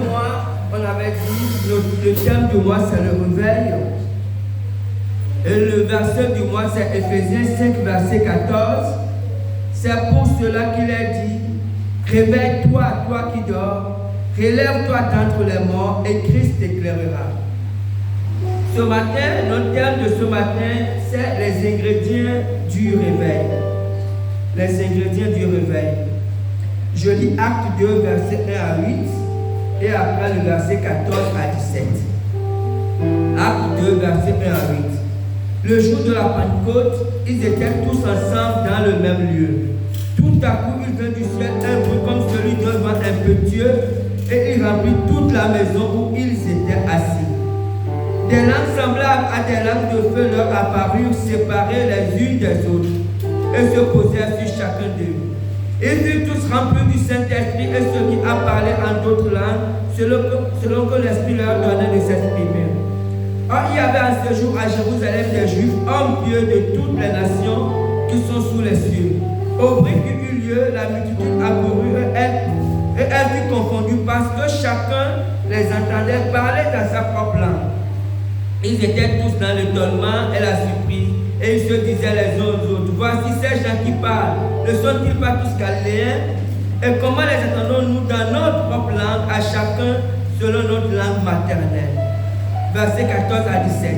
mois, on avait dit, le thème du mois c'est le réveil. Et le verset du mois c'est Éphésiens 5, verset 14. C'est pour cela qu'il est dit, réveille-toi, toi qui dors, relève-toi d'entre les morts et Christ t'éclairera. Ce matin, notre thème de ce matin, c'est les ingrédients du réveil. Les ingrédients du réveil. Je lis Acte 2, verset 1 à 8 et après le verset 14 à 17. Acte 2, verset 1 à 8. Le jour de la Pentecôte, ils étaient tous ensemble dans le même lieu. Tout à coup, il vint du ciel un bruit comme celui d'un vent impétueux et il remplit toute la maison où ils étaient assis. Des langues semblables à des langues de feu leur apparurent séparées les unes des autres et se posèrent sur chacun d'eux. Ils furent tous remplis du Saint-Esprit et ceux qui ont parlé en d'autres langues selon que l'Esprit leur donnait de s'exprimer. Or, il y avait en ce jour à Jérusalem des Juifs, hommes pieux de toutes les nations qui sont sous les cieux. Au bruit qui eut lieu, la multitude accourut et elle fut confondue parce que chacun les entendait parler dans sa propre langue. Ils étaient tous dans l'étonnement et la surprise et ils se disaient les uns aux autres, voici ces gens qui parlent, ne sont-ils pas tous galiléens? Et comment les entendons-nous dans notre propre langue, à chacun selon notre langue maternelle? Verset 14 à 17.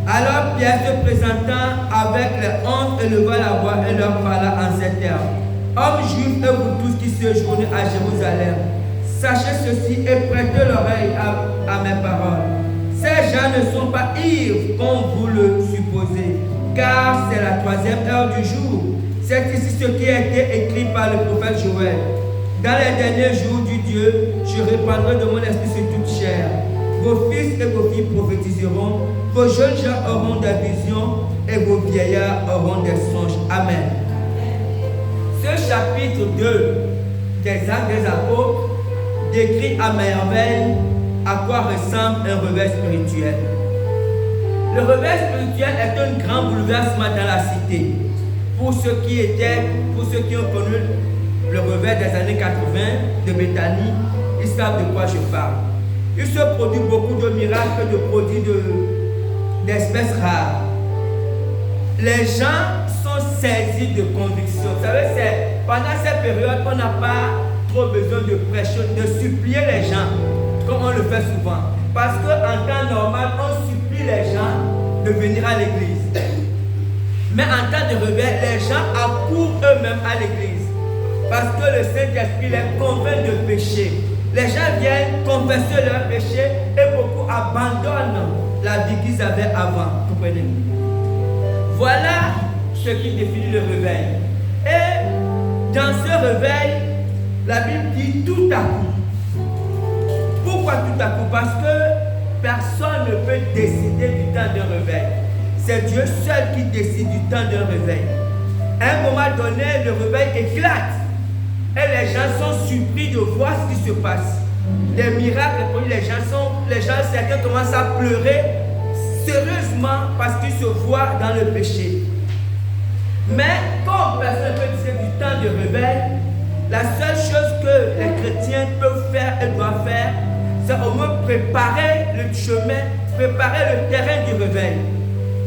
Alors Pierre se présentant avec les 11 éleva la voix et leur parla en ces termes. Hommes juifs et vous tous qui séjournez à Jérusalem, sachez ceci et prêtez l'oreille à mes paroles. Ces gens ne sont pas ivres comme vous le supposez, car c'est la 3e heure du jour. C'est ici ce qui a été écrit par le prophète Joël. Dans les derniers jours du Dieu, je répandrai de mon esprit sur toute chair. Vos fils et vos filles prophétiseront, vos jeunes gens auront des visions et vos vieillards auront des songes. Amen. Ce chapitre 2 des Actes des Apôtres décrit à merveille à quoi ressemble un réveil spirituel. Le réveil spirituel est un grand bouleversement dans la cité. Pour ceux qui ont connu le réveil des années 80 de Béthanie, ils savent de quoi je parle. Il se produit beaucoup de miracles, de produits d'espèces rares. Les gens sont saisis de conviction. Vous savez, pendant cette période, on n'a pas trop besoin de prêcher, de supplier les gens, comme on le fait souvent. Parce qu'en temps normal, on supplie les gens de venir à l'église. Mais en temps de réveil, les gens accourent eux-mêmes à l'église. Parce que le Saint-Esprit les convainc de péché. Les gens viennent confesser leurs péchés et beaucoup abandonnent la vie qu'ils avaient avant. Comprenez? Voilà ce qui définit le réveil. Et dans ce réveil, la Bible dit tout à coup. Pourquoi tout à coup? Parce que personne ne peut décider du temps d'un réveil. C'est Dieu seul qui décide du temps d'un réveil. À un moment donné, le réveil éclate. Et les gens sont surpris de voir ce qui se passe. Les miracles, certains commencent à pleurer sérieusement parce qu'ils se voient dans le péché. Mais comme personne ne peut dire du temps de réveil, la seule chose que les chrétiens peuvent faire et doivent faire, c'est au moins préparer le chemin, préparer le terrain du réveil.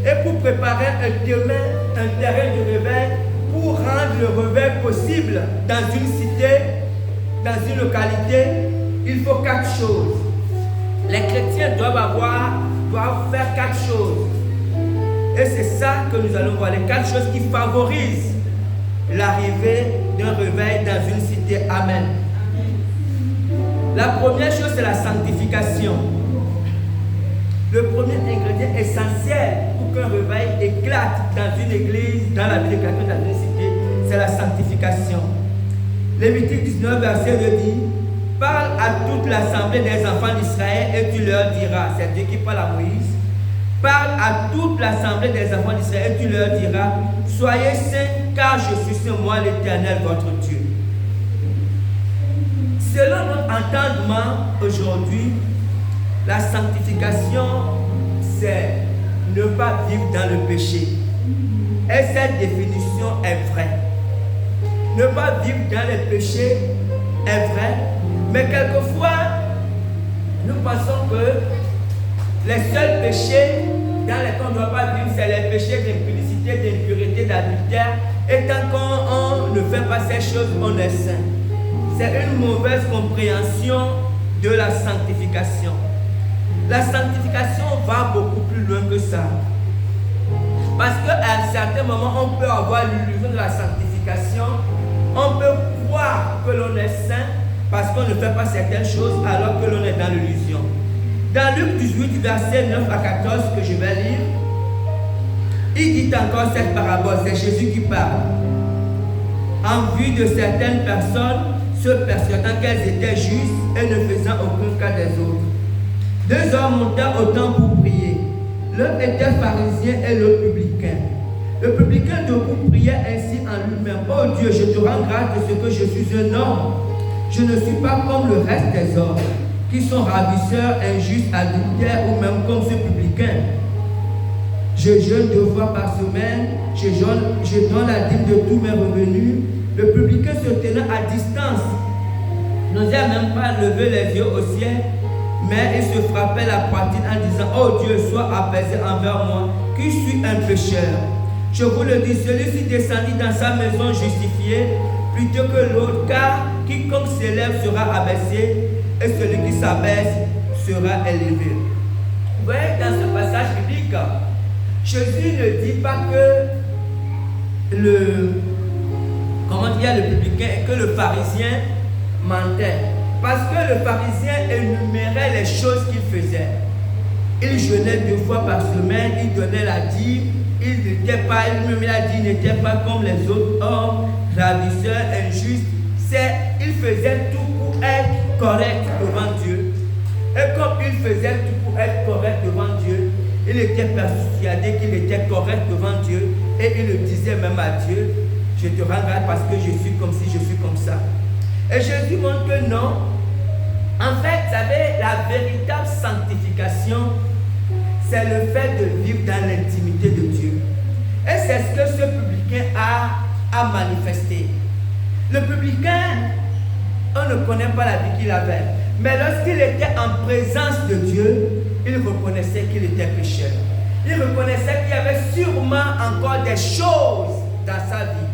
Et pour préparer un terrain du réveil, pour rendre le réveil possible dans une cité, dans une localité, il faut 4 choses. Les chrétiens doivent faire 4 choses. Et c'est ça que nous allons voir, les 4 choses qui favorisent l'arrivée d'un réveil dans une cité. Amen. La première chose, c'est la sanctification. Le premier ingrédient essentiel pour qu'un réveil éclate dans une église, dans la vie de quelqu'un, dans une cité, c'est la sanctification. Lévitique 19, verset 2 dit, parle à toute l'assemblée des enfants d'Israël et tu leur diras, c'est Dieu qui parle à Moïse, parle à toute l'assemblée des enfants d'Israël et tu leur diras, soyez saints car je suis saint, moi l'Éternel votre Dieu. Selon notre entendement aujourd'hui, la sanctification, c'est ne pas vivre dans le péché. Et cette définition est vraie. Ne pas vivre dans le péché est vrai, mais quelquefois, nous pensons que les seuls péchés dans lesquels on ne doit pas vivre, c'est les péchés d'impudicité, d'impureté, d'adultère. Et tant qu'on ne fait pas ces choses, on est saint. C'est une mauvaise compréhension de la sanctification. La sanctification va beaucoup plus loin que ça. Parce qu'à un certain moment, on peut avoir l'illusion de la sanctification. On peut croire que l'on est saint parce qu'on ne fait pas certaines choses alors que l'on est dans l'illusion. Dans Luc 18, versets 9 à 14 que je vais lire, il dit encore cette parabole, c'est Jésus qui parle. En vue de certaines personnes, se persuadant qu'elles étaient justes et ne faisant aucun cas des autres. Deux hommes montèrent au temple pour prier. L'un était pharisien et l'autre publicain. Le publicain debout priait ainsi en lui-même. Oh Dieu, je te rends grâce de ce que je suis un homme. Je ne suis pas comme le reste des hommes, qui sont ravisseurs, injustes, adultères ou même comme ce publicain. Je jeûne 2 fois par semaine, je donne la dîme de tous mes revenus. Le publicain se tenant à distance n'osait même pas lever les yeux au ciel, mais il se frappait la poitrine en disant: oh Dieu, sois apaisé envers moi, qui suis un pécheur. Je vous le dis, celui-ci descendit dans sa maison justifié plutôt que l'autre, car quiconque s'élève sera abaissé et celui qui s'abaisse sera élevé. Vous voyez, dans ce passage biblique, Jésus ne dit pas que le publicain et que le pharisien mentait. Parce que le pharisien énumérait les choses qu'il faisait. Il jeûnait 2 fois par semaine, il donnait la dîme, il n'était pas, lui-même il a dit, il n'était pas comme les autres hommes, ravisseurs, injustes. Il faisait tout pour être correct devant Dieu. Et comme il faisait tout pour être correct devant Dieu, il était persuadé qu'il était correct devant Dieu et il le disait même à Dieu: je te rends grâce parce que je suis comme ci, je suis comme ça. Et Jésus montre que non. En fait, vous savez, la véritable sanctification, c'est le fait de vivre dans l'intimité de Dieu. Et c'est ce que ce publicain a manifesté. Le publicain, on ne connaît pas la vie qu'il avait. Mais lorsqu'il était en présence de Dieu, il reconnaissait qu'il était pécheur. Il reconnaissait qu'il y avait sûrement encore des choses dans sa vie.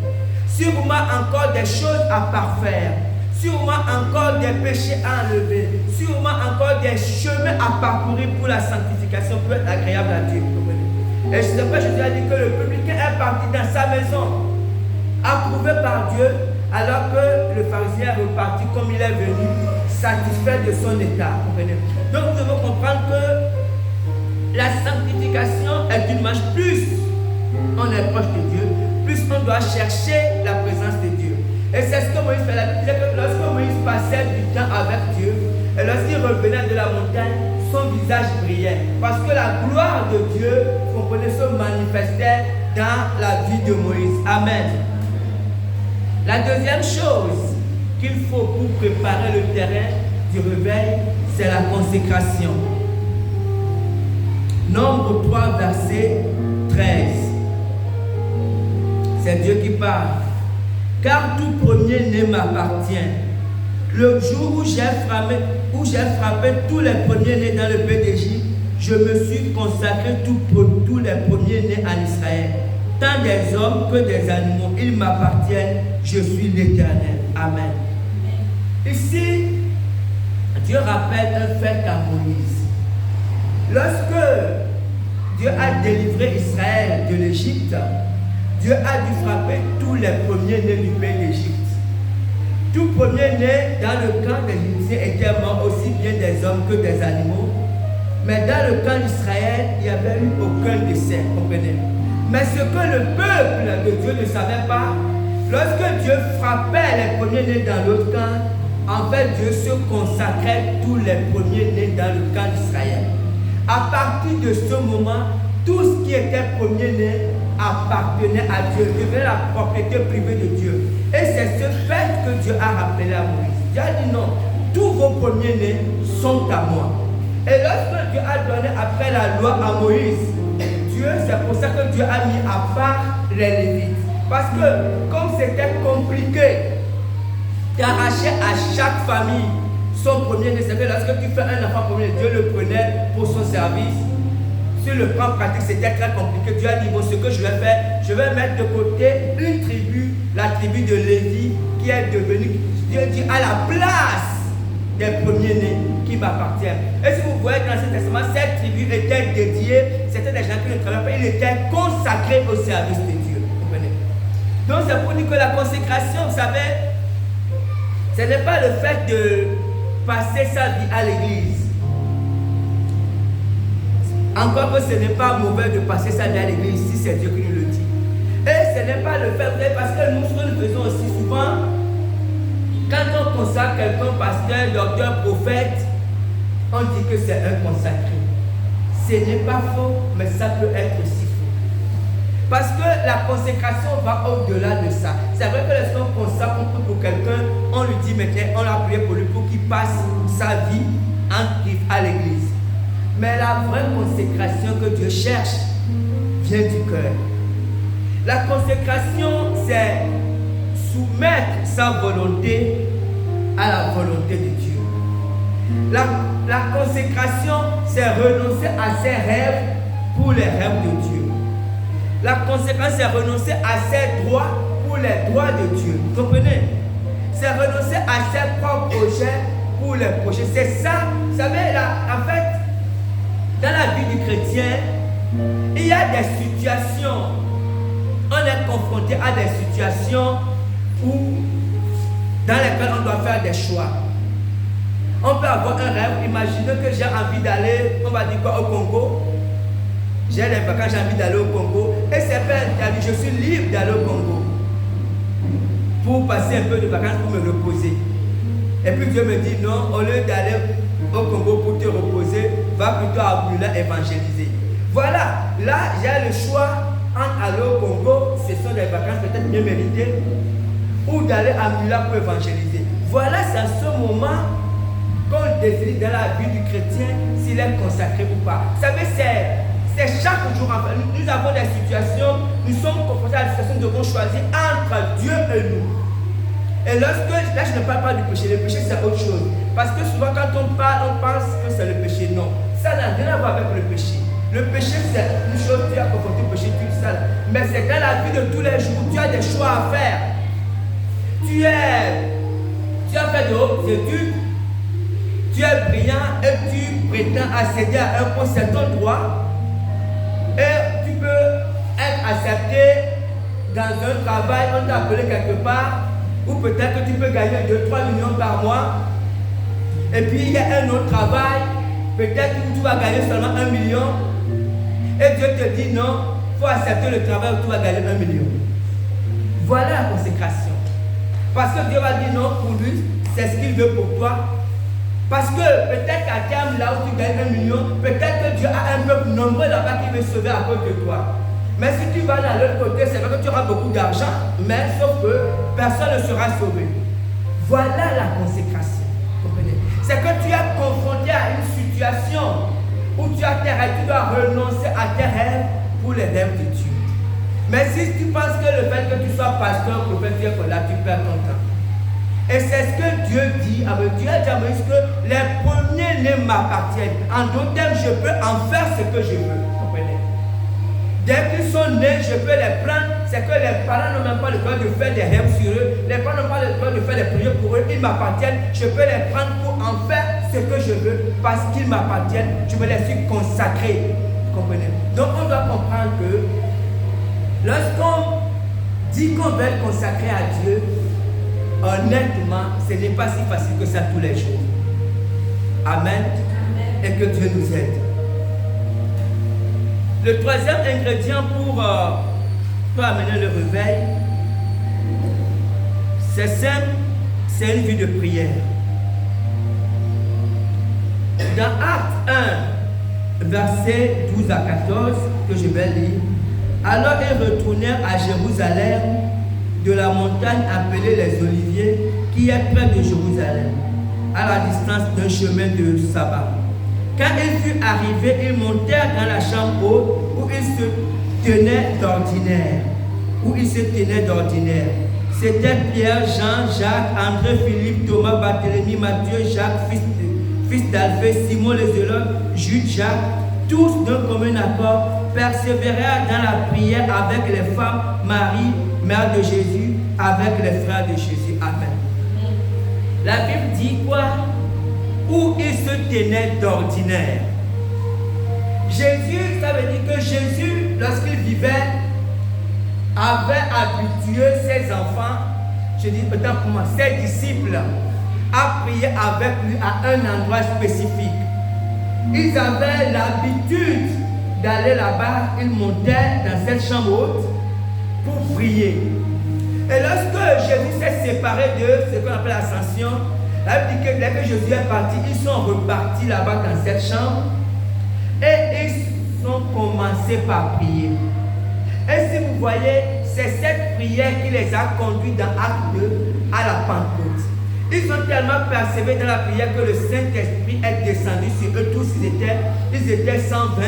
Sûrement encore des choses à parfaire. Sûrement encore des péchés à enlever. Sûrement encore des chemins à parcourir pour la sanctification, pour être agréable à Dieu. Et je ne sais pas, Jésus a dit que le publicain est parti dans sa maison, approuvé par Dieu, alors que le pharisien est reparti comme il est venu, satisfait de son état. Donc nous devons comprendre que la sanctification est une marche. Plus on est proche de Dieu, plus on doit chercher la présence de Dieu. Et c'est ce que Moïse fait. La Bible dit que lorsque Moïse passait du temps avec Dieu, et lorsqu'il revenait de la montagne, son visage brillait. Parce que la gloire de Dieu, vous comprenez, se manifestait dans la vie de Moïse. Amen. La deuxième chose qu'il faut pour préparer le terrain du réveil, c'est la consécration. Nombre 3, verset 13. C'est Dieu qui parle. Car tout premier-né m'appartient. Le jour où j'ai frappé tous les premiers-nés dans le pays d'Égypte, je me suis consacré tous les premiers-nés en Israël. Tant des hommes que des animaux, ils m'appartiennent, je suis l'Éternel. Amen. Ici, Dieu rappelle un fait à Moïse. Lorsque Dieu a délivré Israël de l'Égypte, Dieu a dû frapper tous les premiers-nés du pays d'Égypte. Tout premier-né dans le camp des Égyptiens était mort, aussi bien des hommes que des animaux. Mais dans le camp d'Israël, il n'y avait eu aucun décès, comprenez. Mais ce que le peuple de Dieu ne savait pas, lorsque Dieu frappait les premiers-nés dans l'autre camp, en fait Dieu se consacrait tous les premiers-nés dans le camp d'Israël. À partir de ce moment, tout ce qui était premier-né appartenait à Dieu, devenait la propriété privée de Dieu. Et c'est ce fait que Dieu a rappelé à Moïse. Dieu a dit non, tous vos premiers-nés sont à moi. Et lorsque Dieu a donné après la loi à Moïse, c'est pour ça que Dieu a mis à part les Lévites. Parce que comme c'était compliqué d'arracher à chaque famille son premier-né. C'est que lorsque tu fais un enfant premier, Dieu le prenait pour son service. Sur le plan pratique, c'était très compliqué. Dieu a dit, bon, ce que je vais faire, je vais mettre de côté une tribu, la tribu de Lévi, qui est devenue, Dieu dit, à la place des premiers-nés qui m'appartiennent. Et si vous voyez dans l'Ancien Testament, cette tribu était dédiée, c'était des gens qui ne travaillaient pas, ils étaient consacrés au service de Dieu. Vous comprenez? Donc c'est pour dire que la consécration, vous savez, ce n'est pas le fait de passer sa vie à l'église. Encore que ce n'est pas mauvais de passer sa vie à l'église si c'est Dieu qui nous le dit. Et ce n'est pas le fait, parce que nous, ce que nous faisons aussi souvent, quand on consacre quelqu'un, pasteur, docteur, prophète, on dit que c'est un consacré. Ce n'est pas faux, mais ça peut être aussi faux. Parce que la consécration va au-delà de ça. C'est vrai que lorsqu'on consacre pour quelqu'un, on lui dit maintenant, on l'a prié pour lui pour qu'il passe sa vie à l'église. Mais la vraie consécration que Dieu cherche vient du cœur. La consécration, c'est soumettre sa volonté à la volonté de Dieu. La consécration, c'est renoncer à ses rêves pour les rêves de Dieu. La conséquence, c'est renoncer à ses droits pour les droits de Dieu. Vous comprenez? C'est renoncer à ses propres projets pour les projets. C'est ça, vous savez, là, en fait, dans la vie du chrétien, il y a des situations, on est confronté à des situations dans lesquelles on doit faire des choix. On peut avoir un rêve, imaginez que j'ai envie d'aller, on va dire quoi, au Congo. J'ai des vacances, j'ai envie d'aller au Congo. Et c'est fait, je suis libre d'aller au Congo pour passer un peu de vacances, pour me reposer. Et puis Dieu me dit non, au lieu d'aller au Congo pour te reposer, va plutôt à Mula évangéliser. Voilà, là j'ai le choix entre aller au Congo, ce sont des vacances peut-être bien méritées, ou d'aller à Mula pour évangéliser. Voilà, c'est à ce moment qu'on définit dans la vie du chrétien s'il est consacré ou pas. Vous savez, c'est chaque jour, enfin, nous avons des situations, nous sommes confrontés à la situation, nous devons choisir entre Dieu et nous. Et lorsque, là je ne parle pas du péché, le péché c'est autre chose. Parce que souvent quand on parle, on pense que c'est le péché. Non, ça n'a rien à voir avec le péché. Le péché c'est une chose, tu as confronté au péché, tu le sais. Mais c'est dans la vie de tous les jours, tu as des choix à faire. Tu as fait de hautes études, tu es brillant et tu prétends accéder à un poste, c'est ton droit. Et tu peux être accepté dans un travail, on t'a appelé quelque part, ou peut-être que tu peux gagner 2-3 millions par mois. Et puis il y a un autre travail, peut-être que tu vas gagner seulement 1 million. Et Dieu te dit non, il faut accepter le travail où tu vas gagner 1 million. Voilà la consécration. Parce que Dieu va dire non pour lui, c'est ce qu'il veut pour toi. Parce que peut-être qu'à terme, là où tu gagnes 1 million, peut-être que Dieu a un peuple nombreux là-bas qui veut sauver à cause de toi. Mais si tu vas dans l'autre côté, c'est vrai que tu auras beaucoup d'argent, mais sauf que personne ne sera sauvé. Voilà la consécration. Comprenez? C'est que tu es confronté à une situation où tu as tes rêves, tu dois renoncer à tes rêves pour les rêves de Dieu. Mais si tu penses que le fait que tu sois pasteur, prophète, là, tu perds ton temps. Et c'est ce que Dieu dit avec Dieu a dit à Moïse que les premiers-nés m'appartiennent. En d'autres termes, je peux en faire ce que je veux. Comprenez? Dès qu'ils sont nés, je peux les prendre. C'est que les parents n'ont même pas le droit de faire des rêves sur eux. Les parents n'ont pas le droit de faire des prières pour eux. Ils m'appartiennent. Je peux les prendre pour en faire ce que je veux parce qu'ils m'appartiennent. Je me les suis consacrés. Comprenez? Donc on doit comprendre que lorsqu'on dit qu'on veut être consacré à Dieu, honnêtement, ce n'est pas si facile que ça tous les jours. Amen. Et que Dieu nous aide. Le troisième ingrédient pour amener le réveil, c'est simple, c'est une vie de prière. Dans Actes 1, versets 12 à 14, que je vais lire, alors ils retournèrent à Jérusalem de la montagne appelée les Oliviers, qui est près de Jérusalem, à la distance d'un chemin de sabbat. Quand ils furent arrivés, ils montèrent dans la chambre haute où ils se tenaient d'ordinaire. Ce C'était Pierre, Jean, Jacques, André, Philippe, Thomas, Barthélemy, Matthieu, Jacques, fils d'Alphée, Simon le Zélote, Jude, Jacques, tous d'un commun accord persévérèrent dans la prière avec les femmes, Marie, mère de Jésus, avec les frères de Jésus. Amen. La Bible dit quoi? Où il se tenait d'ordinaire. Jésus, ça veut dire que Jésus, lorsqu'il vivait, avait habitué ses enfants, je dis peut-être pour moi, ses disciples, à prier avec lui à un endroit spécifique. Ils avaient l'habitude d'aller là-bas, ils montaient dans cette chambre haute pour prier. Et lorsque Jésus s'est séparé de ce qu'on appelle l'ascension, la Bible dit que dès que Jésus est parti, ils sont repartis là-bas dans cette chambre et ils ont commencé par prier. Et si vous voyez, c'est cette prière qui les a conduits dans Acte 2 à la Pentecôte. Ils ont tellement persévéré dans la prière que le Saint-Esprit est descendu sur eux tous. Ils étaient 120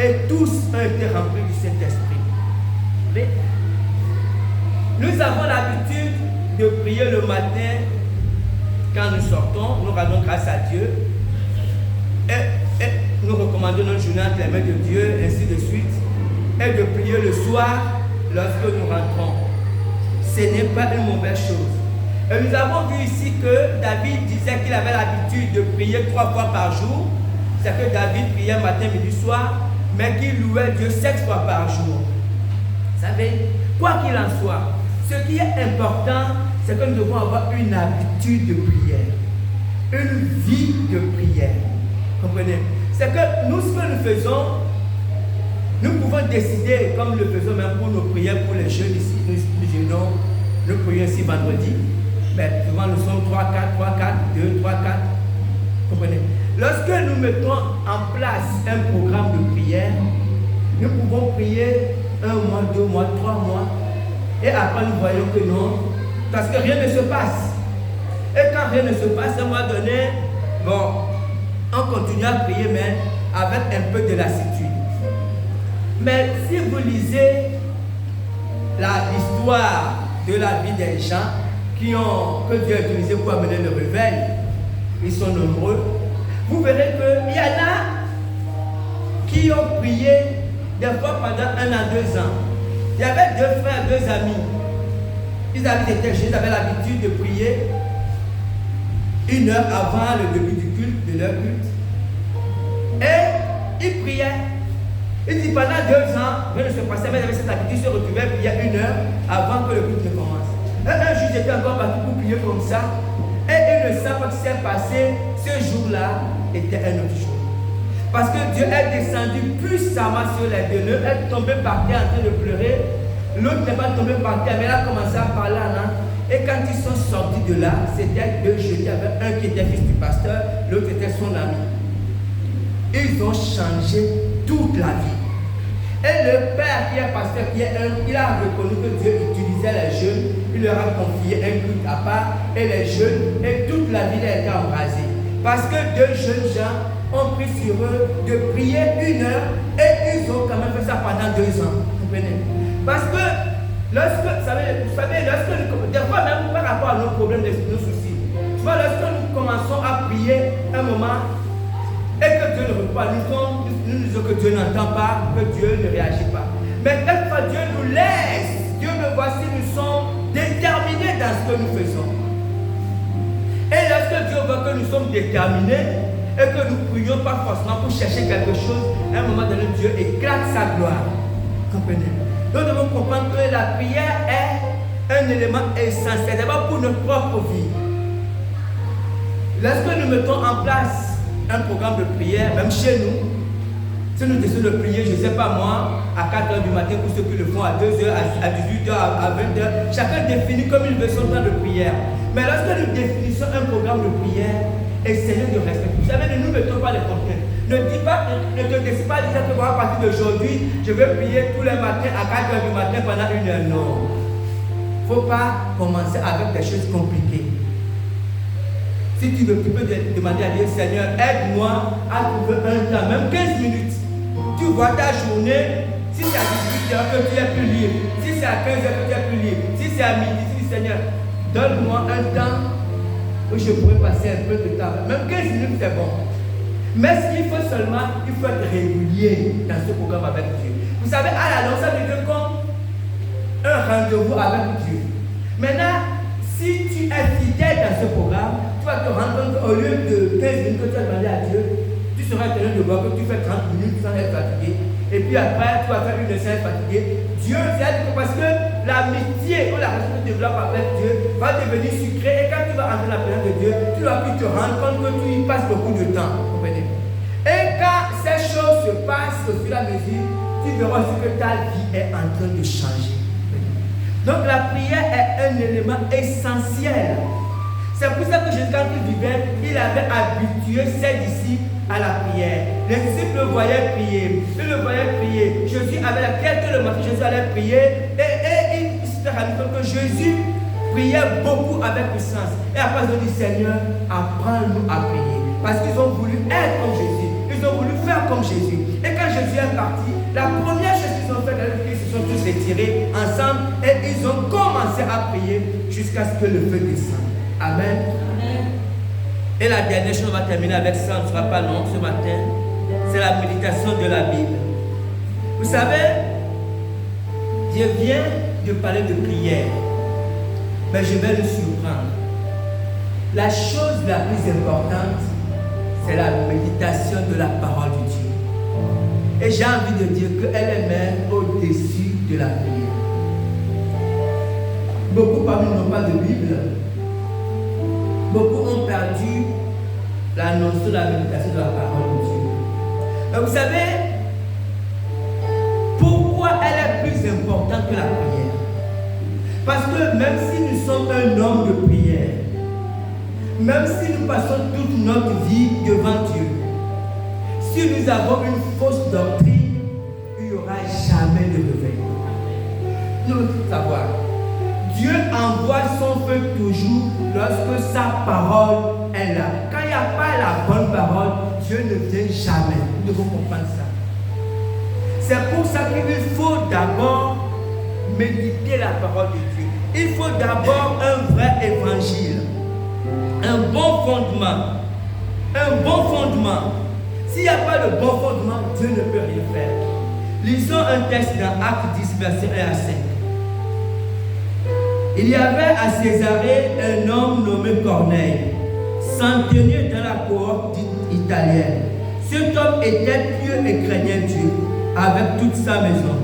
et tous ont été remplis du Saint-Esprit. Nous avons l'habitude de prier le matin quand nous sortons, nous rendons grâce à Dieu et nous recommandons notre journée entre les mains de Dieu, ainsi de suite, et de prier le soir lorsque nous rentrons. Ce n'est pas une mauvaise chose. Et nous avons vu ici que David disait qu'il avait l'habitude de prier 3 fois par jour. C'est que David priait matin, midi, soir, mais qu'il louait Dieu 7 fois par jour. Vous savez, quoi qu'il en soit, ce qui est important, c'est que nous devons avoir une habitude de prière, une vie de prière. Comprenez? C'est que nous, ce que nous faisons, nous pouvons décider, comme nous le faisons même pour nos prières, pour les jeunes ici, nous prions ici vendredi, mais souvent nous sommes 3, 4, 2, 3, 4. Comprenez? Lorsque nous mettons en place un programme de prière, nous pouvons prier 1 mois, 2 mois, 3 mois, et après nous voyons que non, parce que rien ne se passe. Et quand rien ne se passe, à un moment donné, bon, on continue à prier, mais avec un peu de lassitude. Mais si vous lisez l'histoire de la vie des gens que Dieu a utilisé pour amener le réveil, ils sont nombreux, vous verrez qu'il y en a qui ont prié des fois pendant 1 an, 2 ans. Il y avait 2 frères, 2 amis. Ils étaient jeunes, ils avaient l'habitude de prier 1 heure avant le début du culte, de leur culte. Et ils priaient. Ils disent pendant 2 ans, rien ne se passait, mais ils avaient cette habitude, ils se retrouvaient prier 1 heure avant que le culte ne commence. Un jour, j'étais encore parti pour prier comme ça. Et ils ne savent pas ce qui s'est passé. Ce jour-là était un autre jour. Parce que Dieu est descendu puissamment sur les deux. L'un est tombé par terre en train de pleurer. L'autre n'est pas tombé par terre, mais il a commencé à parler en langue. Et quand ils sont sortis de là, c'était 2 jeunes. Il y avait un qui était fils du pasteur, l'autre était son ami. Ils ont changé toute la vie. Et le père qui est pasteur, il a reconnu que Dieu utilisait les jeunes. Il leur a confié un culte à part. Et les jeunes, et toute la ville a été embrasée. Parce que 2 jeunes gens ont pris sur eux de prier 1 heure et ils ont quand même fait ça pendant 2 ans. Vous comprenez? Parce que lorsque, vous savez, des fois même par rapport à nos problèmes, nos soucis, tu vois, lorsque nous commençons à prier un moment et que Dieu ne veut pas, nous disons que Dieu n'entend pas, que Dieu ne réagit pas. Mais quelquefois Dieu nous laisse, Dieu me voit si nous sommes déterminés dans ce que nous faisons. Et lorsque Dieu voit que nous sommes déterminés, et que nous ne prions pas forcément pour chercher quelque chose, à un moment donné, Dieu éclate sa gloire. Comprenez? Nous devons comprendre que la prière est un élément essentiel, d'abord pour notre propre vie. Lorsque nous mettons en place un programme de prière, même chez nous, si nous décidons de prier, je ne sais pas moi, à 4 h du matin, pour ceux qui le font à 2 h, à 18 h, à 20 h, chacun définit comme il veut son temps de prière. Mais lorsque nous définissons un programme de prière, essayez de respecter. Vous savez, ne nous mettons pas les contraintes. Ne te décide pas dire que à partir d'aujourd'hui, je vais prier tous les matins à 4 h du matin pendant 1 heure. Non. Il ne faut pas commencer avec des choses compliquées. Si tu veux, tu peux demander à Dieu, Seigneur, aide-moi à trouver un temps, même 15 minutes. Tu vois ta journée, si c'est à 18 h que tu es plus libre, si c'est à 15 h que tu es plus libre, si c'est à midi, si Seigneur, donne-moi un temps où je pourrais passer un peu de temps. Même 15 minutes, c'est bon. Mais ce qu'il faut seulement, il faut être régulier dans ce programme avec Dieu. Vous savez, à la longue, ça devient comme un rendez-vous avec Dieu. Maintenant, si tu es fidèle dans ce programme, tu vas te rendre compte qu'au lieu de 15 minutes que tu as demandé à Dieu, tu seras étonné de voir que tu fais 30 minutes sans être fatigué. Et puis après, tu vas faire une séance fatiguée. Dieu, c'est parce que l'amitié ou la relation que tu développes avec Dieu va devenir sucrée. Et quand tu vas entrer dans la présence de Dieu, tu vas plus te rendre compte que tu y passes beaucoup de temps. Vous comprenez? Et quand ces choses se passent au fur et à mesure, tu verras aussi que ta vie est en train de changer. Donc la prière est un élément essentiel. C'est pour ça que Jésus, quand il vivait, il avait habitué ses disciples à la prière. Les disciples le voyaient prier. Ils le voyaient prier. Jésus avait quelques le matin, Jésus allait prier. Et il s'était rendu compte que Jésus priait beaucoup avec puissance. Et après, ils ont dit, Seigneur, apprends-nous à prier. Parce qu'ils ont voulu être comme Jésus. Ils ont voulu faire comme Jésus. Et quand Jésus est parti, la première chose qu'ils ont fait, ils se sont tous retirés ensemble et ils ont commencé à prier jusqu'à ce que le feu descende. Amen. Amen. Et la dernière chose, on va terminer avec ça, on ne sera pas long ce matin, c'est la méditation de la Bible. Vous savez, Dieu vient de parler de prière, mais je vais le surprendre. La chose la plus importante, c'est la méditation de la parole de Dieu. Et j'ai envie de dire qu'elle est même au-dessus de la prière. Beaucoup parmi nous n'ont pas de Bible. Beaucoup ont perdu la notion de la méditation de la parole de Dieu. Donc vous savez, pourquoi elle est plus importante que la prière? Parce que même si nous sommes un homme de prière, même si nous passons toute notre vie devant Dieu, si nous avons une fausse doctrine, il n'y aura jamais de réveil. Nous devons savoir, Dieu envoie son feu toujours lorsque sa parole est là. Quand il n'y a pas la bonne parole, Dieu ne vient jamais. Nous devons comprendre ça. C'est pour ça qu'il faut d'abord méditer la parole de Dieu. Il faut d'abord un vrai évangile. Un bon fondement. Un bon fondement. S'il n'y a pas de bon fondement, Dieu ne peut rien faire. Lisons un texte dans Actes 10, verset 1 à 5. Il y avait à Césarée un homme nommé Corneille, centenier dans la cohorte dite italienne. Cet homme était pieux et craignait Dieu avec toute sa maison.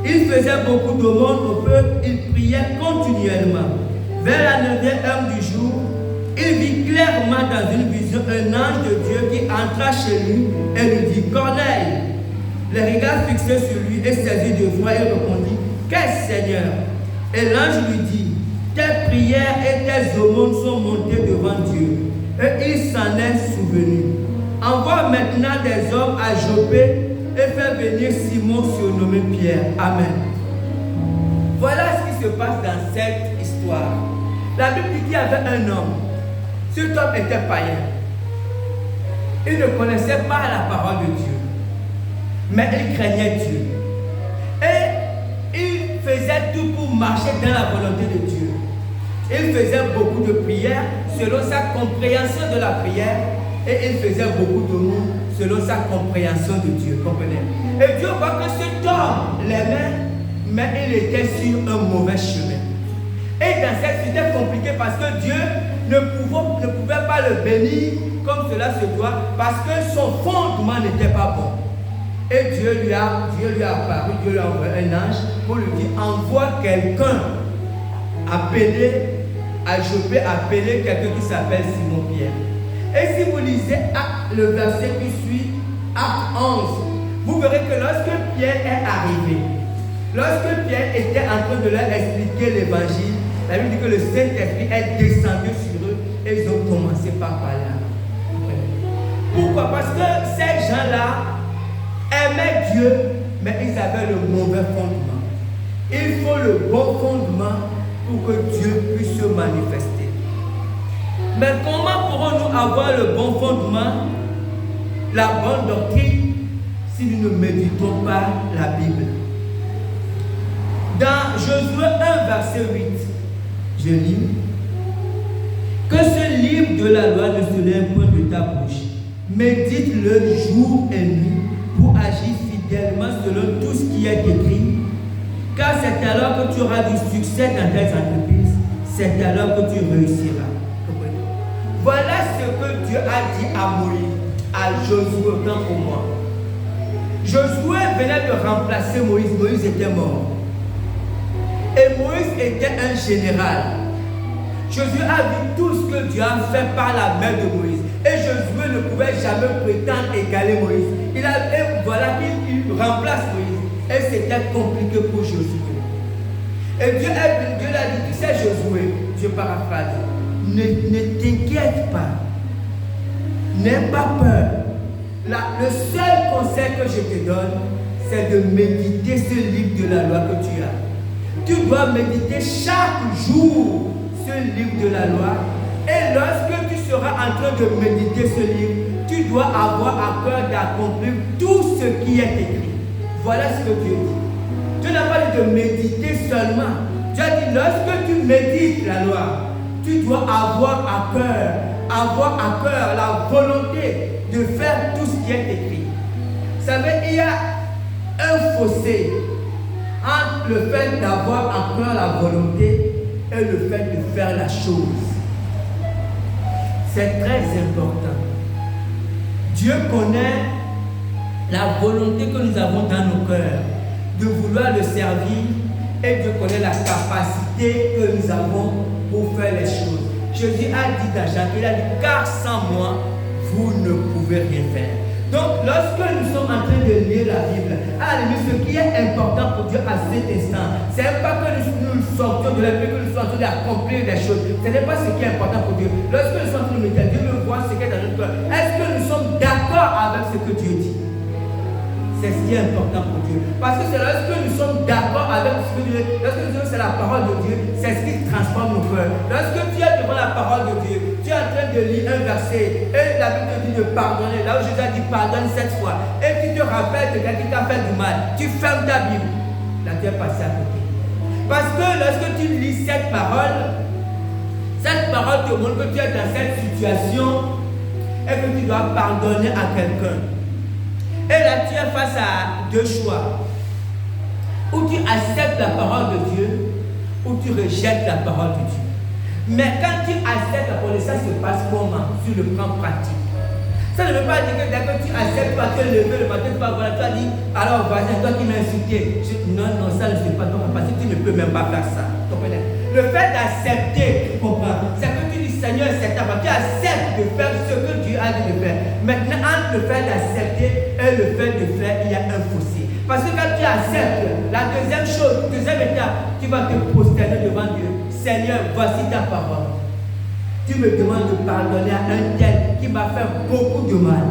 Il faisait beaucoup d'aumônes au peuple, il priait continuellement. Vers la 9e heure du jour, il vit clairement dans une vision un ange de Dieu qui entra chez lui et lui dit, Corneille. Les regards fixés sur lui et saisi de foi, il répondit, qu'est-ce Seigneur? Et l'ange lui dit, tes prières et tes aumônes sont montées devant Dieu, et il s'en est souvenu. Envoie maintenant des hommes à Joppé et fais venir Simon surnommé Pierre. Amen. Voilà ce qui se passe dans cette histoire. La Bible dit qu'il y avait un homme. Cet homme était païen. Il ne connaissait pas la parole de Dieu, mais il craignait Dieu. Et il faisait tout pour marcher dans la volonté de Dieu. Il faisait beaucoup de prières selon sa compréhension de la prière et il faisait beaucoup de mots selon sa compréhension de Dieu. Comprenez? Et Dieu voit que cet homme l'aimait, mais il était sur un mauvais chemin. Et dans cette vie, c'était compliqué parce que Dieu ne pouvait pas le bénir comme cela se doit parce que son fondement n'était pas bon. Et Dieu lui a apparu, Dieu lui a envoyé un ange pour lui dire, envoie quelqu'un appelé à Joppé, appeler quelqu'un qui s'appelle Simon Pierre. Et si vous lisez le verset qui suit, Acte 11, vous verrez que lorsque Pierre est arrivé, lorsque Pierre était en train de leur expliquer l'évangile, la Bible dit que le Saint-Esprit est descendu sur eux et ils ont commencé par parler. Pourquoi? Parce que ces gens-là aimaient Dieu, mais ils avaient le mauvais fondement. Il faut le bon fondement pour que Dieu puisse se manifester. Mais comment pourrons-nous avoir le bon fondement, la bonne doctrine, si nous ne méditons pas la Bible? Dans Josué 1, verset 8, Je lis. Que ce livre de la loi ne se lève point de ta bouche. Médite-le jour et nuit pour agir fidèlement selon tout ce qui est écrit. Car c'est alors que tu auras du succès dans tes entreprises. C'est alors que tu réussiras. Voilà ce que Dieu a dit à Moïse, à Josué, autant pour moi. Josué venait de remplacer Moïse. Moïse était mort. Et Moïse était un général. Josué a vu tout ce que Dieu a fait par la main de Moïse. Et Josué ne pouvait jamais prétendre égaler Moïse. Et voilà qu'il remplace Moïse. Et c'était compliqué pour Josué. Et Dieu l'a dit, tu sais Josué, je paraphrase, ne t'inquiète pas. N'aie pas peur. Le seul conseil que je te donne, c'est de méditer ce livre de la loi que tu as. Tu dois méditer chaque jour ce livre de la loi. Et lorsque tu seras en train de méditer ce livre, tu dois avoir à cœur d'accomplir tout ce qui est écrit. Voilà ce que Dieu dit. Dieu n'a pas dit de méditer seulement. Dieu a dit, lorsque tu médites la loi, tu dois avoir à cœur la volonté de faire tout ce qui est écrit. Vous savez, il y a un fossé entre le fait d'avoir à cœur la volonté et le fait de faire la chose. C'est très important. Dieu connaît la volonté que nous avons dans nos cœurs de vouloir le servir et Dieu connaît la capacité que nous avons pour faire les choses. Jésus a dit dans Jacques, il a dit, car sans moi, vous ne pouvez rien faire. Donc, lorsque nous sommes en train de lire la Bible, à la limite, ce qui est important pour Dieu à cet instant, ce n'est pas que nous sortions de la Bible, que nous sommes en train d'accomplir des choses. Ce n'est pas ce qui est important pour Dieu. Lorsque nous sommes en train de méditer, Dieu veut voir ce qui est dans notre cœur. Est-ce que nous sommes d'accord avec ce que Dieu dit? C'est ce qui est important pour Dieu. Parce que c'est lorsque nous sommes d'accord avec ce que Dieu dit, lorsque nous disons que c'est la parole de Dieu, c'est ce qui transforme nos cœurs. Lorsque tu es devant la parole de Dieu, tu es en train de lire un verset et la Bible te dit de pardonner. Là où Jésus a dit pardonne 7 fois et tu te rappelles de quelqu'un qui t'a fait du mal, tu fermes ta Bible. Là tu es passé à côté. Parce que lorsque tu lis cette parole te montre que tu es dans cette situation et que tu dois pardonner à quelqu'un. Et là, tu es face à deux choix. Ou tu acceptes la parole de Dieu, ou tu rejettes la parole de Dieu. Mais quand tu acceptes la parole, ça se passe comment? Sur le plan pratique. Ça ne veut pas dire que dès que tu acceptes, tu vas te lever le matin, tu vas voir, tu vas dire, alors voisin, toi qui m'as insulté. Non, ça ne se passe pas parce que tu ne peux même pas faire ça. Tu comprends? Le fait d'accepter, tu comprends, c'est que tu dis, Seigneur, c'est ta parole. Tu acceptes de faire ce que Dieu a dit de faire. Maintenant, entre le fait d'accepter et le fait de faire, il y a un fossé. Parce que quand tu acceptes, la deuxième étape, tu vas te prosterner devant Dieu. Seigneur, voici ta parole. Tu me demandes de pardonner à un tel qui m'a fait beaucoup de mal.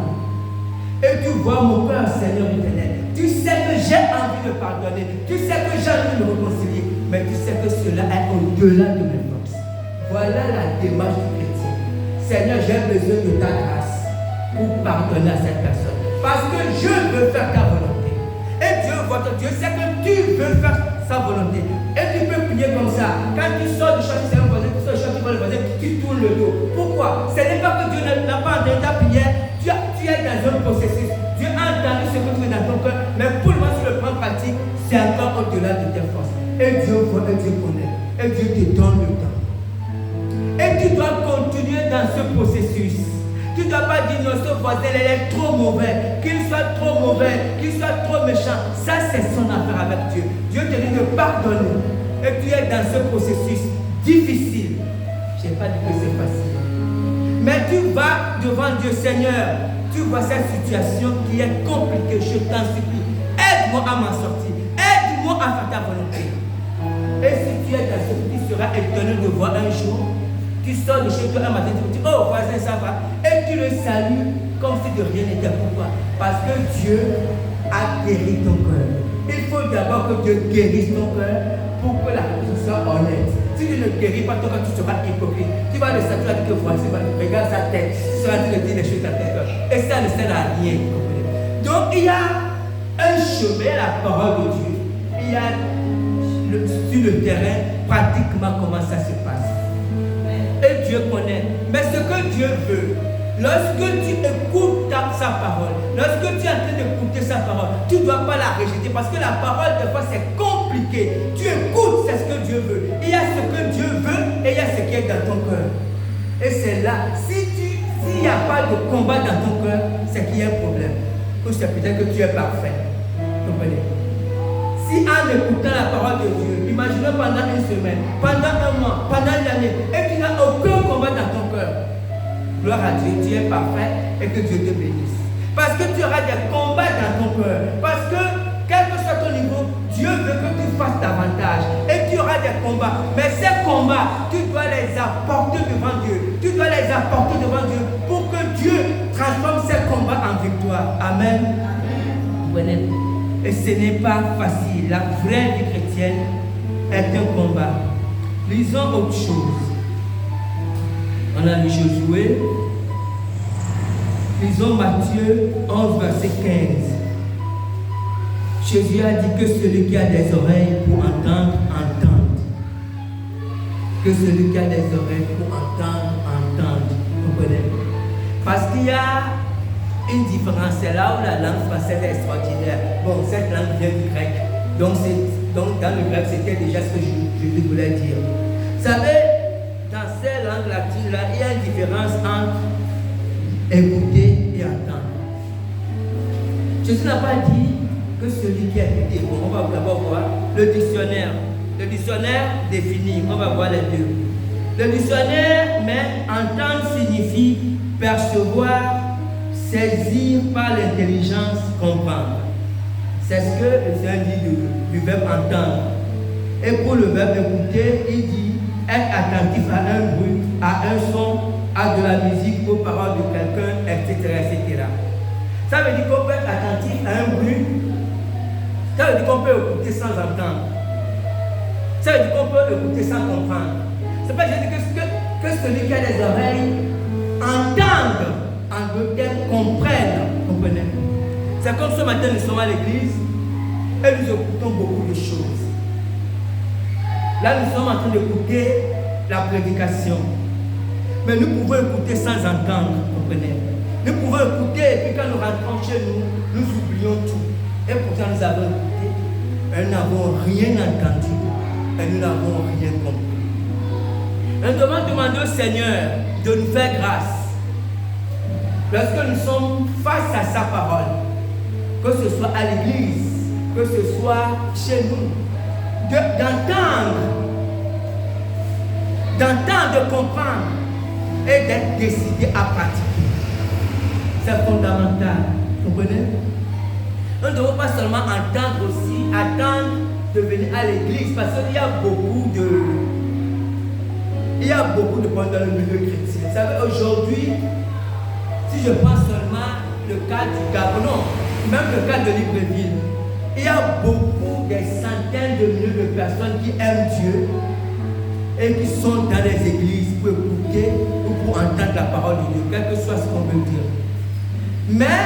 Et tu vois mon cœur, Seigneur éternel. Tu sais que j'ai envie de pardonner. Tu sais que j'ai envie de me réconcilier. Mais tu sais que cela est au-delà de mes forces. Voilà la démarche du chrétien. Seigneur, j'ai besoin de ta grâce pour pardonner à cette personne. Parce que je veux faire ta volonté. Et Dieu, votre Dieu, sait que tu veux faire sa volonté. Et tu peux prier comme ça. Quand tu sors du chantier, c'est un voisin, tu sors du chantier, tu vois le voisin, tu tournes le dos. Pourquoi? Ce n'est pas que Dieu n'a pas entendu ta prière. Tu es dans un processus. Dieu a entendu ce que tu fais dans ton cœur. Mais pour le moment, sur le plan pratique, c'est encore au-delà de tes forces. Et Dieu voit, et Dieu connaît. Et Dieu te donne le temps. Et tu dois continuer dans ce processus. Tu ne dois pas dire non, ce voisin, il est trop mauvais, qu'il soit trop mauvais, qu'il soit trop méchant. Ça, c'est son affaire avec Dieu. Dieu te dit de pardonner. Et tu es dans ce processus difficile. Je n'ai pas dit que c'est facile. Mais tu vas devant Dieu, Seigneur. Tu vois cette situation qui est compliquée. Je t'en supplie. Aide-moi à m'en sortir. Aide-moi à faire ta volonté. Et si tu es dans ce, tu seras étonné de voir un jour. Tu sors de chez toi un matin, tu te dis, oh voisin, ça va. Et tu le salues comme si de rien n'était. Pourquoi? Parce que Dieu a guéri ton cœur. Il faut d'abord que Dieu guérisse ton cœur pour que la chose soit honnête. Si tu ne guéris pas ton cœur, tu seras hypocrite. Tu vas le saluer avec que voici, regarde sa tête. Tu seras en train de dire des choses à ton cœur. Et ça ne sert à rien. Donc il y a un chemin, la parole de Dieu. Il y a sur le terrain pratiquement comment ça se passe. Et Dieu connaît. Mais ce que Dieu veut, lorsque tu écoutes sa parole, lorsque tu es en train d'écouter sa parole, tu ne dois pas la rejeter parce que la parole, des fois, c'est compliqué. Tu écoutes, c'est ce que Dieu veut. Il y a ce que Dieu veut et il y a ce qui est dans ton cœur. Et c'est là, s'il n'y a pas de combat dans ton cœur, c'est qu'il y a un problème. Ou c'est peut-être que tu es parfait. Comprenez? Si en écoutant la parole de Dieu, imaginez pendant une semaine, pendant un mois, pendant une année, et tu n'as aucun combat dans ton cœur, gloire à Dieu, tu es parfait et que Dieu te bénisse. Parce que tu auras des combats dans ton cœur. Parce que, quel que soit ton niveau, Dieu veut que tu fasses davantage. Et tu auras des combats. Mais ces combats, tu dois les apporter devant Dieu. Tu dois les apporter devant Dieu pour que Dieu transforme ces combats en victoire. Amen. Amen. Et ce n'est pas facile. La vraie vie chrétienne est un combat. Lisons autre chose. On a lu Josué. Lisons Matthieu 11, verset 15. Jésus a dit que celui qui a des oreilles pour entendre, entende. Que celui qui a des oreilles pour entendre, entende. Vous comprenez? Parce qu'il y a une différence. C'est là où la langue française est extraordinaire. Bon, cette langue vient du grec. Donc dans le grec, c'était déjà ce que je voulais dire. Vous savez, dans ces langues latines-là, il y a une différence entre écouter et entendre. Jésus n'a pas dit que celui qui a écouté. Bon, on va d'abord voir le dictionnaire. Le dictionnaire définit, on va voir les deux. Le dictionnaire, mais entendre signifie percevoir, saisir par l'intelligence, comprendre. C'est ce que le Seigneur dit du verbe entendre. Et pour le verbe écouter, il dit être attentif à un bruit, à un son, à de la musique, aux paroles de quelqu'un, etc., etc. Ça veut dire qu'on peut être attentif à un bruit. Ça veut dire qu'on peut écouter sans entendre. Ça veut dire qu'on peut écouter sans comprendre. C'est pas que je dis que celui qui a des oreilles entende, en d'autres termes, comprenne. Comprenez? C'est comme ce matin, nous sommes à l'église et nous écoutons beaucoup de choses. Là, nous sommes en train d'écouter la prédication. Mais nous pouvons écouter sans entendre, comprenez? Nous pouvons écouter et puis quand nous rentrons chez nous, nous oublions tout. Et pourtant nous avons écouté, et nous n'avons rien entendu, et nous n'avons rien compris. Nous devons demander au Seigneur de nous faire grâce. Lorsque nous sommes face à sa parole, que ce soit à l'église, que ce soit chez nous, d'entendre, de comprendre et d'être décidé à pratiquer. C'est fondamental. Vous comprenez? Nous ne devons pas seulement entendre aussi, attendre de venir à l'église parce qu'il y a beaucoup de points dans le milieu chrétien. Vous savez, aujourd'hui, si je prends seulement le cas du Gabon, même le cas de Libreville, il y a beaucoup, des centaines de milliers de personnes qui aiment Dieu et qui sont dans les églises pour écouter ou pour entendre la parole de Dieu, quel que soit ce qu'on veut dire. Mais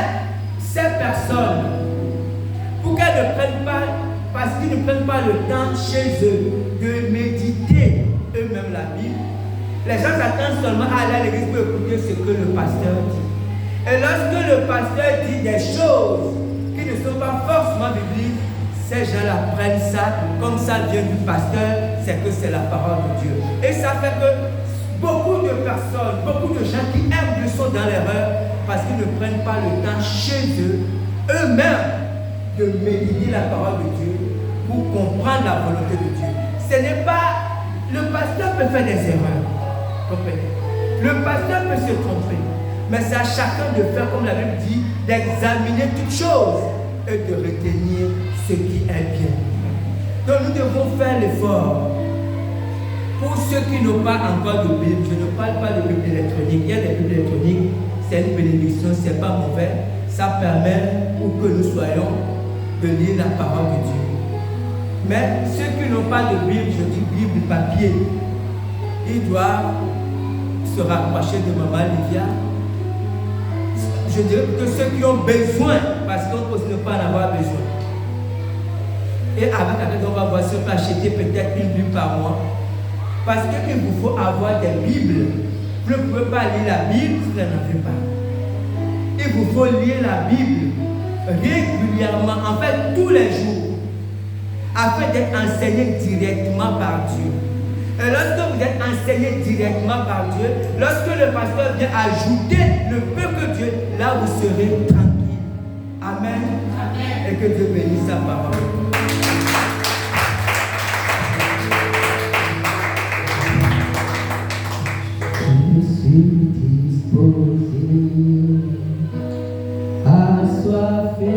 ces personnes, pour qu'elles ne prennent pas, parce qu'ils ne prennent pas le temps chez eux de méditer eux-mêmes la Bible, les gens s'attendent seulement à aller à l'église pour écouter ce que le pasteur dit. Et lorsque le pasteur dit des choses qui ne sont pas forcément bibliques, ces gens-là prennent ça, comme ça vient du pasteur, c'est que c'est la parole de Dieu. Et ça fait que beaucoup de personnes, beaucoup de gens qui aiment Dieu sont dans l'erreur parce qu'ils ne prennent pas le temps chez eux-mêmes, de méditer la parole de Dieu pour comprendre la volonté de Dieu. Ce n'est pas... Le pasteur peut faire des erreurs. Comprenez? Le pasteur peut se tromper. Mais c'est à chacun de faire, comme la Bible dit, d'examiner toutes choses et de retenir ce qui est bien. Donc nous devons faire l'effort. Pour ceux qui n'ont pas encore de Bible, je ne parle pas de Bible électronique. Il y a des Bibles électroniques, c'est une bénédiction, c'est pas mauvais. Ça permet pour que nous soyons de lire la parole de Dieu. Mais ceux qui n'ont pas de Bible, je dis Bible papier, ils doivent se rapprocher de Maman Livia. Je dirais que ceux qui ont besoin, parce qu'on ne peut pas en avoir besoin. Et avec on va voir si on peut acheter peut-être une Bible par mois. Parce qu'il vous faut avoir des Bibles. Vous ne pouvez pas lire la Bible si vous n'en avez pas. Il vous faut lire la Bible régulièrement, en fait tous les jours, afin d'être enseigné directement par Dieu. Et lorsque vous êtes enseigné directement par Dieu, lorsque le pasteur vient ajouter le peuple de Dieu, là vous serez tranquille. Amen. Amen. Et que Dieu bénisse sa parole. Je suis disposé, assoiffé.